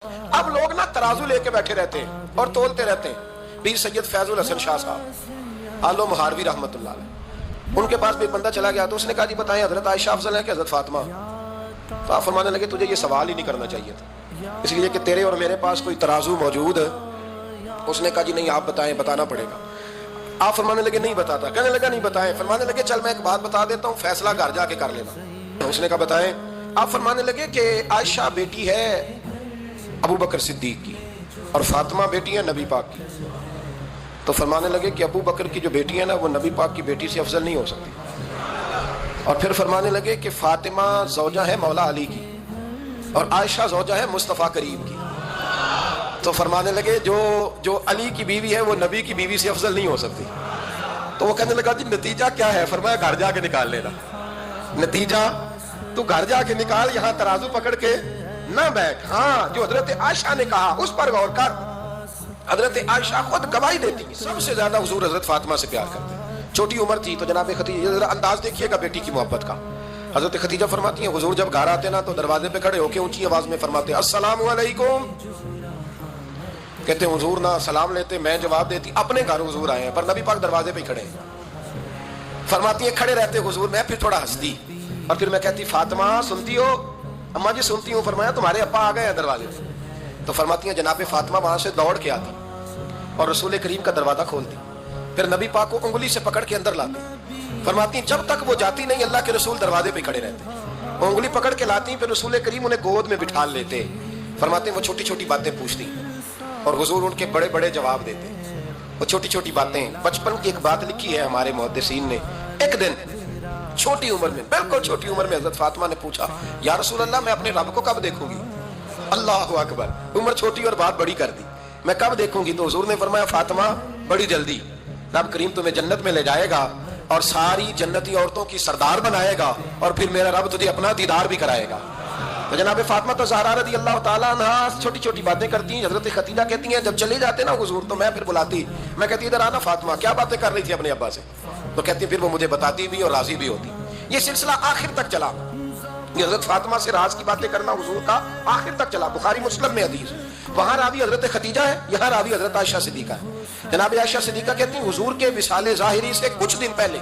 اب لوگ نا ترازو لے کے بیٹھے رہتے ہیں اور تولتے رہتے ہیں. پیر سید فیض الحسن شاہ صاحب آلو مہاروی رحمت اللہ علیہ، ان کے پاس بھی ایک بندہ چلا گیا تو اس نے کہا جی بتائیں حضرت عائشہ افضل ہے کہ حضرت فاطمہ؟ تو آپ فرمانے لگے تجھے یہ سوال ہی نہیں کرنا چاہیے تھا، اس لیے کہ تیرے اور میرے پاس کوئی ترازو موجود ہے. اس نے کہا جی نہیں آپ بتائیں، بتانا پڑے گا. آپ فرمانے لگے نہیں بتاتا. کہنے لگا نہیں بتائیں. فرمانے لگے چل میں ایک بات بتا دیتا ہوں، فیصلہ گھر جا کے کر لینا. اس نے کہا بتائیں. آپ فرمانے لگے کہ عائشہ بیٹی ہے ابو بکر صدیق کی اور فاطمہ بیٹی ہے نبی پاک کی. تو فرمانے لگے کہ ابو بکر کی جو بیٹی ہے نا وہ نبی پاک کی بیٹی سے افضل نہیں ہو سکتی. اور پھر فرمانے لگے کہ فاطمہ زوجہ ہے مولا علی کی اور عائشہ زوجہ ہے مصطفیٰ کریم کی. تو فرمانے لگے جو علی کی بیوی ہے وہ نبی کی بیوی سے افضل نہیں ہو سکتی. تو وہ کہنے لگا جی نتیجہ کیا ہے؟ فرمایا گھر جا کے نکال لینا. نتیجہ تو گھر جا کے نکال، یہاں ترازو پکڑ کے نہ بیٹھ. ہاں جو حضرت عائشہ نے کہا اس پر غور کر. حضرت عائشہ خود گواہی دیتی سب سے زیادہ حضور حضرت فاطمہ سے پیار کرتے. چھوٹی عمر تھی تو جناب خدیجہ، انداز دیکھیے گا بیٹی کی محبت کا. حضرت خدیجہ فرماتی ہیں حضور جب گھر آتے نا تو دروازے پہ کھڑے ہو کے اونچی آواز میں فرماتے السلام علیکم. کہتے ہیں حضور نہ سلام لیتے، میں جواب دیتی اپنے گھر حضور آئے ہیں پر نبی پاک دروازے پہ ہی کھڑے ہیں. فرماتی ہیں کھڑے رہتے حضور، میں پھر تھوڑا ہنستی اور پھر میں کہتی فاطمہ سنتی ہو؟ اماں جی سنتی ہوں. فرمایا تمہارے ابا آ گئے ہیں دروازے پہ. تو فرماتی ہیں جناب فاطمہ وہاں سے دوڑ کے آتی اور رسول کریم کا دروازہ کھولتی، پھر نبی پاک کو انگلی سے پکڑ کے اندر لاتی. فرماتی ہیں جب تک وہ جاتی نہیں اللہ کے رسول دروازے پہ کھڑے رہتے. وہ انگلی پکڑ کے لاتی، پھر رسول کریم انہیں گود میں بٹھا لیتے. فرماتے ہیں وہ چھوٹی چھوٹی باتیں پوچھتی اور حضور ان کے بڑے بڑے جواب دیتے. وہ چھوٹی چھوٹی باتیں، بچپن کی ایک بات لکھی ہے ہمارے محدثین نے. ایک دن چھوٹی عمر میں، بالکل چھوٹی عمر میں حضرت فاطمہ نے پوچھا یا رسول اللہ میں اپنے رب کو کب دیکھوں گی؟ اللہ اکبر، عمر چھوٹی اور بات بڑی کر دی. میں کب دیکھوں گی؟ تو حضور نے فرمایا فاطمہ بڑی جلدی. رب کریم تمہیں جنت میں لے جائے گا اور ساری جنتی عورتوں کی سردار بنائے گا اور پھر میرا رب تجھے اپنا دیدار بھی کرائے گا. تو جناب فاطمہ تو زہرا رضی اللہ تعالیٰ عنہا چھوٹی چھوٹی باتیں کرتی ہیں. حضرت خدیجہ کہتی ہیں جب چلے جاتے نا حضور تو میں پھر بلاتی، میں کہتی ادھر آنا فاطمہ کیا باتیں کر رہی تھی اپنے ابا سے. تو کہتی پھر وہ مجھے بتاتی بھی اور راضی بھی ہوتی. یہ سلسلہ آخر تک چلا. یہ حضرت فاطمہ سے راز کی باتیں کرنا حضور کا آخر تک چلا. بخاری مسلم میں حدیث، وہاں راوی حضرت خدیجہ ہے، یہاں راوی حضرت عائشہ صدیقہ ہے. جناب عائشہ صدیقہ کہتی ہیں حضور کے وصال ظاہری سے کچھ دن پہلے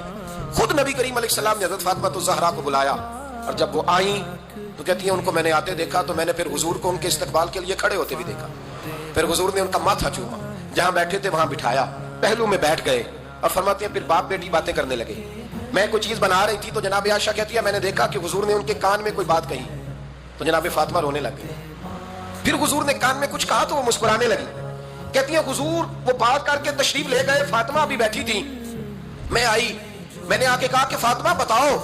خود نبی کریم علیہ السلام نے حضرت فاطمہ الزہرا کو بلایا اور جب وہ آئیں تو کہتی ہیں ان کو میں نے آتے دیکھا تو میں نے پھر حضور کو ان کے استقبال کے لیے کھڑے ہوتے بھی دیکھا. پھر حضور نے ان کا ماتھا چوما، جہاں بیٹھے تھے وہاں بٹھایا، پہلو میں بیٹھ گئے اور فرماتے ہیں پھر باپ بیٹی باتیں کرنے لگے. میں کوئی چیز بنا رہی تھی تو جناب عائشہ کہتی ہے میں نے دیکھا کہ حضور نے ان کے کان میں کوئی بات کہی تو جناب فاطمہ رونے لگ گئی. پھر حضور نے کان میں کچھ کہا تو وہ مسکرانے لگی. کہتی ہیں حضور وہ بات کر کے تشریف لے گئے، فاطمہ بھی بیٹھی تھی. میں آئی، میں نے آ کے کہا کہ فاطمہ بتاؤ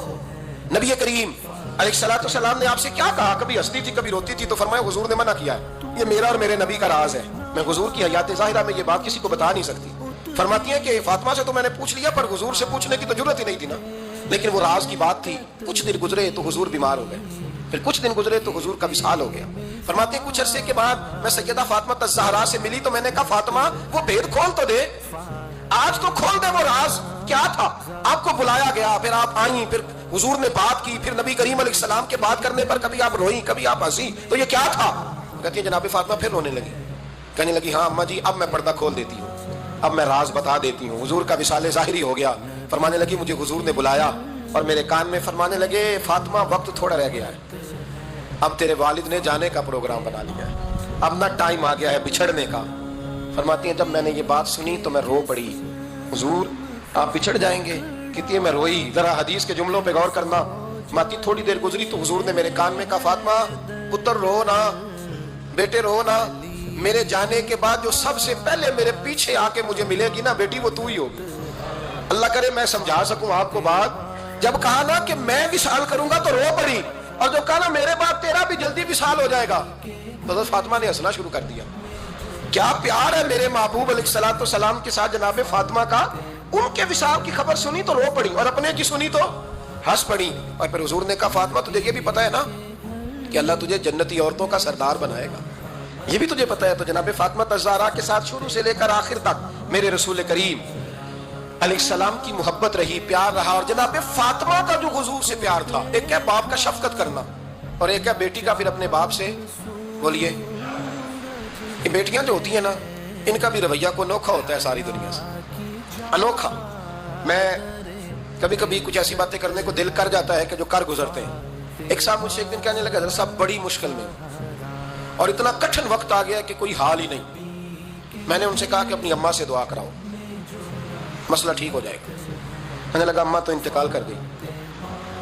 نبی کریم علیہ الصلوۃ والسلام نے آپ سے کیا کہا؟ کبھی ہنستی تھی کبھی روتی تھی. تو فرمایا حضور نے منع کیا ہے، یہ میرا اور میرے نبی کا راز ہے، میں حضور کی حیات ظاہرہ میں یہ بات کسی کو بتا نہیں سکتی. فرماتی ہیں کہ فاطمہ سے تو میں نے پوچھ لیا پر حضور سے پوچھنے کی تو ضرورت ہی نہیں تھی نا، لیکن وہ راز کی بات تھی. کچھ دن گزرے تو حضور بیمار ہو گئے، پھر کچھ دن گزرے تو حضور کا وصال ہو گیا. فرماتے ہیں کچھ عرصے کے بعد میں سیدہ فاطمہ الزہرا سے ملی تو میں نے کہا فاطمہ وہ بھید کھول تو دے، آج تو کھول دے وہ راز کیا تھا. آپ کو بلایا گیا، پھر آپ آئیں، پھر حضور نے بات کی، پھر نبی کریم علیہ السلام کے بات کرنے پر کبھی آپ روئیں کبھی آپ ہنسی، تو یہ کیا تھا؟ کہتی ہے جناب فاطمہ پھر رونے لگی، کہنے لگی ہاں اماں جی اب میں پردہ کھول دیتی ہوں، اب میں راز بتا دیتی ہوں. حضور کا وصال ظاہری ہو گیا. فرمانے لگی مجھے حضور نے بلایا اور میرے کان میں فرمانے لگے فاطمہ وقت تھوڑا رہ گیا ہے، اب تیرے والد نے جانے کا پروگرام بنا لیا ہے، اب نہ ٹائم آ گیا ہے بچھڑنے کا. فرماتی ہیں جب میں نے یہ بات سنی تو میں رو پڑی، حضور آپ بچھڑ جائیں گے؟ کہتی ہے میں روئی. ذرا حدیث کے جملوں پہ غور کرنا. ماتی تھوڑی دیر گزری تو حضور نے میرے کان میں کہا فاطمہ پتر رو نا، بیٹے رو نا، میرے جانے کے بعد جو سب سے پہلے میرے پیچھے آ کے مجھے ملے گی نا بیٹی وہ تو ہی ہوگی. اللہ کرے میں سمجھا سکوں آپ کو بات. جب کہا نا کہ میں وصال کروں گا تو رو پڑی، اور جو کہا نا میرے بعد تیرا بھی جلدی وصال ہو جائے گا تو حضرت فاطمہ نے ہنسنا شروع کر دیا. کیا پیار ہے میرے محبوب علیہ الصلوۃ والسلام کے ساتھ جناب فاطمہ کا. ان کے وصال کی خبر سنی تو رو پڑی اور اپنے کی سنی تو ہنس پڑی. اور پھر حضور نے کہا فاطمہ تجھے یہ بھی پتا ہے نا کہ اللہ تجھے جنتی عورتوں کا سردار بنائے گا، یہ بھی تجھے پتا ہے. تو جناب فاطمہ الزہرا کے ساتھ شروع سے لے کر آخر تک میرے رسول کریم علیہ السلام کی محبت رہی، پیار رہا. اور جناب فاطمہ کا جو حضور سے پیار تھا، ایک ہے باپ کا شفقت کرنا اور ایک ہے بیٹی کا پھر اپنے باپ سے بولیے یہ بیٹیاں جو ہوتی ہیں نا، ان کا بھی رویہ کو انوکھا ہوتا ہے ساری دنیا سے، انوکھا۔ میں کبھی کبھی کچھ ایسی باتیں کرنے کو دل کر جاتا ہے کہ جو کر گزرتے ہیں۔ ایک صاحب مجھ سے ایک دن کہنے لگا، حضرت صاحب بڑی مشکل میں اور اتنا کٹھن وقت آ گیا کہ کوئی حال ہی نہیں۔ میں نے ان سے کہا کہ اپنی اماں سے دعا کراؤ، مسئلہ ٹھیک ہو جائے گا۔ کہنے لگا اماں تو انتقال کر گئی۔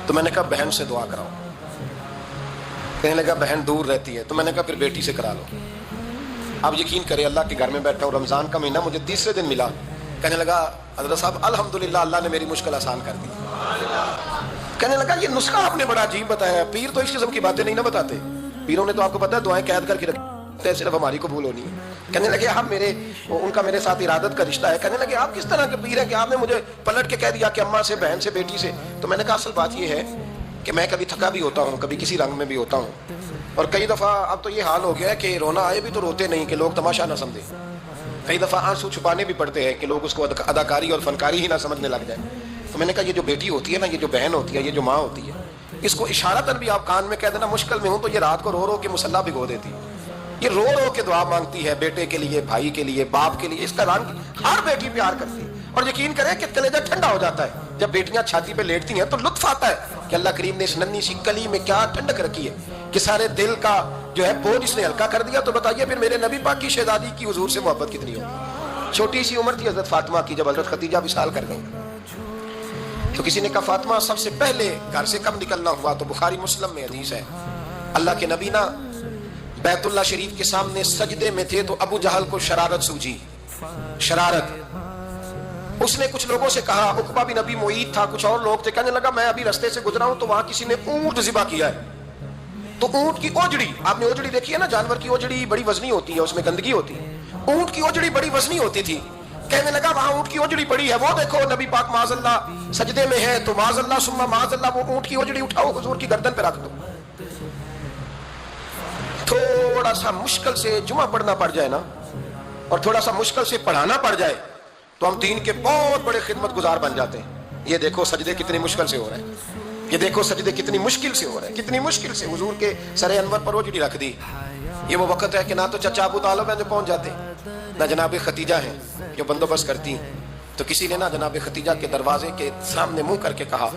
تو میں نے کہا بہن سے دعا کراؤ۔ کہنے لگا بہن دور رہتی ہے۔ تو میں نے کہا پھر بیٹی سے کرا لو۔ آپ یقین کریں، اللہ کے گھر میں بیٹھا ہوں، رمضان کا مہینہ مجھے تیسرے دن ملا۔ کہنے لگا حضرت صاحب الحمدللہ اللہ نے میری مشکل آسان کر دی۔ کہنے لگا یہ نسخہ آپ نے بڑا عجیب بتایا ہے، پیر تو اس قسم کی باتیں نہیں نہ بتاتے، پیروں نے تو آپ کو پتا ہے دعائیں قید کر کے رکھتے ہیں، صرف ہماری قبول ہونی ہے۔ کہنے لگے آپ ان کا میرے ساتھ ارادت کا رشتہ ہے۔ کہنے لگے آپ کس طرح کے پیر ہیں کہ آپ نے مجھے پلٹ کے کہہ دیا کہ اماں سے، بہن سے، بیٹی سے۔ تو میں نے کہا اصل بات یہ ہے کہ میں کبھی تھکا بھی ہوتا ہوں، کبھی کسی رنگ میں بھی ہوتا ہوں، اور کئی دفعہ اب تو یہ حال ہو گیا ہے کہ رونا آئے بھی تو روتے نہیں کہ لوگ تماشا نہ سمجھیں، کئی دفعہ آنسو چھپانے بھی پڑتے ہیں کہ لوگ اس کو اداکاری اور فنکاری ہی نہ سمجھنے لگ جائے۔ تو میں نے کہا یہ جو بیٹی ہوتی ہے نا، یہ جو بہن ہوتی ہے، یہ جو ماں ہوتی ہے، اس کو اشارتاً بھی آپ کان میں کہہ دینا مشکل میں ہوں تو یہ رات کو رو رو کے مصلی بھگو دیتی ہے، یہ رو رو کے دعا مانگتی ہے بیٹے کے لیے، بھائی کے لیے، باپ کے لیے۔ اس کا رنگ ہر بیٹی پیار کرتی ہے، اور یقین کریں کہ کلیجہ ٹھنڈا ہو جاتا ہے جب بیٹیاں چھاتی پہ لیٹتی ہیں تو لطف آتا ہے کہ اللہ کریم نے اس ننھی سی کلی میں کیا ٹھنڈک رکھی ہے کہ سارے دل کا جو ہے بوجھ اس نے ہلکا کر دیا۔ تو بتائیے پھر میرے نبی پاک کی شہزادی کی حضور سے محبت کتنی ہوگی۔ چھوٹی سی عمر تھی حضرت فاطمہ کی جب حضرت خدیجہ وصال کر گئی، تو کسی نے کہا فاطمہ سب سے پہلے گھر سے کب نکلنا ہوا؟ تو بخاری مسلم میں حدیث ہے، اللہ کے نبی نا بیت اللہ شریف کے سامنے سجدے میں تھے تو ابو جہل کو شرارت سوجی، شرارت۔ اس نے کچھ لوگوں سے کہا، عقبہ بن ابی معیط تھا، کچھ اور لوگ تھے، کہنے لگا میں ابھی رستے سے گزرا ہوں تو وہاں کسی نے اونٹ ذبح کیا ہے۔ تو اونٹ کی اوجڑی، آپ نے اوجڑی دیکھی ہے نا، جانور کی اوجڑی بڑی وزنی ہوتی ہے، اس میں گندگی ہوتی ہے، اونٹ کی اوجڑی بڑی وزنی ہوتی تھی۔ کہنے لگا وہاں اونٹ کی اوجڑی پڑی ہے، وہ دیکھو نبی پاک معاذ اللہ سجدے میں ہے، تو معاذ اللہ ثم معاذ اللہ وہ اونٹ کی اوجڑی اٹھاؤ حضور کی گردن پہ رکھ دو۔ تھوڑا سا مشکل سے جمعہ پڑھنا پڑ جائے نا، اور تھوڑا سا مشکل سے پڑھانا پڑ جائے تو ہم دین کے بہت بڑے خدمت گزار بن جاتے ہیں۔ یہ دیکھو سجدے کتنی مشکل سے ہو رہے ہیں، یہ دیکھو سجدے کتنی مشکل سے ہو رہے ہیں، کتنی مشکل سے حضور کے سر انور پر اوجڑی رکھ دی۔ یہ وہ وقت ہے کہ نہ تو چچا ابو طالب ہیں جو پہنچ جاتے، نہ جناب ختیجہ ہیں جو بندوبست کرتی۔ تو کسی نے نہ جناب ختیجہ کے دروازے کے سامنے منہ کر کے کہا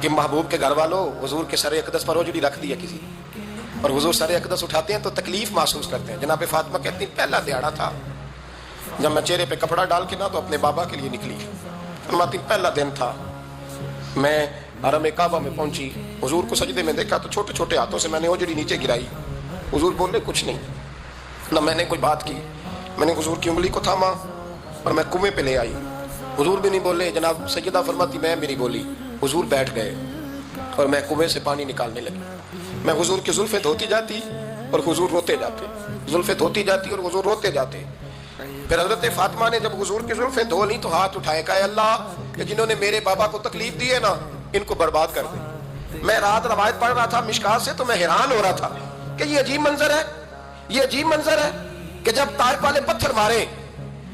کہ محبوب کے گھر والوں حضور کے سر اقدس پر اوجڑی رکھ دی ہے کسی، اور حضور سر اقدس اٹھاتے ہیں تو تکلیف محسوس کرتے ہیں۔ جناب فاطمہ کہتی پہلا دیہڑا تھا جب میں چہرے پہ کپڑا ڈال کے نہ تو اپنے بابا کے لیے نکلی، فرماتی پہلا دن تھا، میں حرم کعبہ میں پہنچی، حضور کو سجدے میں دیکھا تو چھوٹے چھوٹے ہاتھوں سے میں نے اوجڑی نیچے گرائی، حضور بولے کچھ نہیں، نہ میں نے کوئی بات کی، میں نے حضور کی انگلی کو تھاما اور میں کنویں پہ لے آئی، حضور بھی نہیں بولے، جناب سیدہ فرماتی میں بھی نہیں بولی، حضور بیٹھ گئے اور میں کنویں سے پانی نکالنے لگی، میں حضور کی زلفیں دھوتی جاتی اور حضور روتے جاتے، زلفیں دھوتی جاتی اور حضور روتے جاتے۔ پھر حضرت فاطمہ نے جب حضور کی زلفیں دھو لی تو ہاتھ اٹھائے، کہا اللہ کہ جنہوں نے میرے بابا کو تکلیف دی ہے نا ان کو برباد کر دے۔ میں رات روایت پڑھ رہا تھا مشکات سے تو میں حیران ہو رہا تھا کہ یہ عجیب منظر ہے، یہ عجیب منظر ہے کہ جب طائف والے پتھر مارے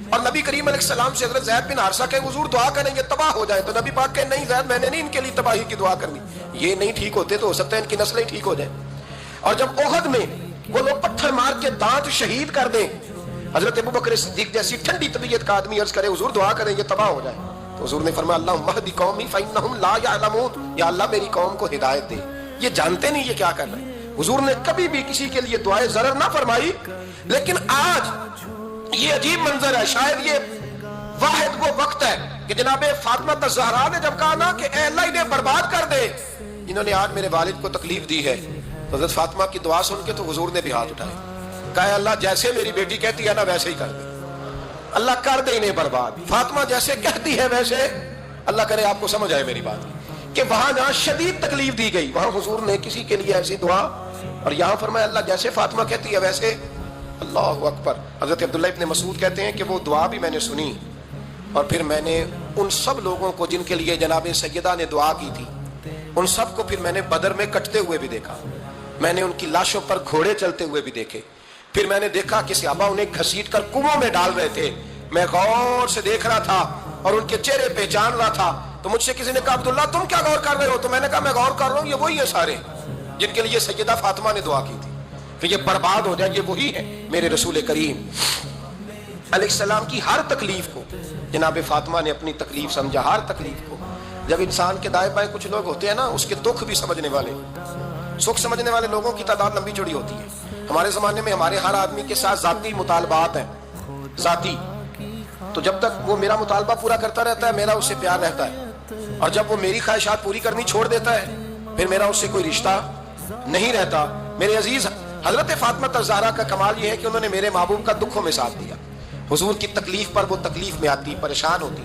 اور نبی کریم علیہ السلام سے حضرت زید بن حارثہ کہ حضور دعا کریں گے تباہ ہو جائے، تو نبی پاک کہ نہیں زید میں نے نہیں ان کے لیے تباہی کی دعا کرنی، یہ نہیں ٹھیک ہوتے تو ہو سکتا ہے ان کی نسلیں ٹھیک ہو جائیں۔ اور جب احد میں وہ لوگ پتھر مار کے دانت شہید کر دیں، حضرت ابوبکر صدیق جیسی ٹھنڈی طبیعت کا آدمی عرض کرے حضور دعا کریں یہ تباہ ہو جائے، تو حضور نے فرمایا اللہم اہدی قومی فإنہم لا یعلمون، یا اللہ میری قوم کو ہدایت دے، یہ جانتے نہیں یہ کیا کر رہے ہیں۔ حضور نے کبھی بھی کسی کے لیے دعائے ضرر نہ فرمائی، لیکن آج یہ عجیب منظر ہے، شاید یہ واحد وہ وقت ہے کہ جناب فاطمہ الزہرا نے جب کہا نا کہ اے اللہ انہیں برباد کر دے جنہوں نے آج میرے والد کو تکلیف دی ہے، حضرت فاطمہ کی دعا سن کے تو حضور نے بھی ہاتھ اٹھائے، کہا اللہ جیسے میری بیٹی کہتی ہے نا ویسے ہی کر دے، اللہ کر دے انہیں برباد۔ فاطمہ جیسے کہتی ہے ویسے، اللہ کرے آپ کو سمجھ آئے میری بات کہ وہاں جہاں شدید تکلیف دی گئی وہاں حضور نے کسی کے لیے ایسی دعا، اور یہاں فرمایا اللہ جیسے فاطمہ کہتی ہے ویسے، اللہ اکبر۔ حضرت عبداللہ ابن مسعود کہتے ہیں کہ وہ دعا بھی میں نے سنی، اور پھر میں نے ان سب لوگوں کو جن کے لیے جناب سیدہ نے دعا کی تھی ان سب کو پھر میں نے بدر میں کٹتے ہوئے بھی دیکھا، میں نے ان کی لاشوں پر گھوڑے چلتے ہوئے بھی دیکھے، پھر میں نے دیکھا کہ صحابہ انہیں گھسیٹ کر کنووں میں ڈال رہے تھے، میں غور سے دیکھ رہا تھا اور ان کے چہرے پہچان رہا تھا۔ تو مجھ سے کسی نے کہا عبداللہ تم کیا غور کر رہے ہو؟ تو میں نے کہا میں غور کر رہا ہوں یہ وہی ہے سارے جن کے لیے سیدہ فاطمہ نے دعا کی تھی۔ تو یہ برباد ہو جائے، یہ وہی ہے میرے رسول کریم علیہ السلام کی ہر تکلیف کو جناب فاطمہ نے اپنی تکلیف سمجھا، ہر تکلیف کو۔ جب انسان کے دائیں بائیں کچھ لوگ ہوتے ہیں نا، اس کے دکھ بھی سمجھنے والے، سکھ سمجھنے والے لوگوں کی تعداد لمبی چوڑی ہوتی ہے۔ ہمارے زمانے میں ہمارے ہر آدمی کے ساتھ ذاتی مطالبات ہیں، ذاتی، تو جب تک وہ میرا مطالبہ پورا کرتا رہتا ہے میرا اس سے پیار رہتا ہے، اور جب وہ میری خواہشات پوری کرنی چھوڑ دیتا ہے پھر میرا اس سے کوئی رشتہ نہیں رہتا۔ میرے عزیز، حضرت فاطمہ الزہرا کا کمال یہ ہے کہ انہوں نے میرے محبوب کا دکھوں میں ساتھ دیا، حضور کی تکلیف پر وہ تکلیف میں آتی، پریشان ہوتی،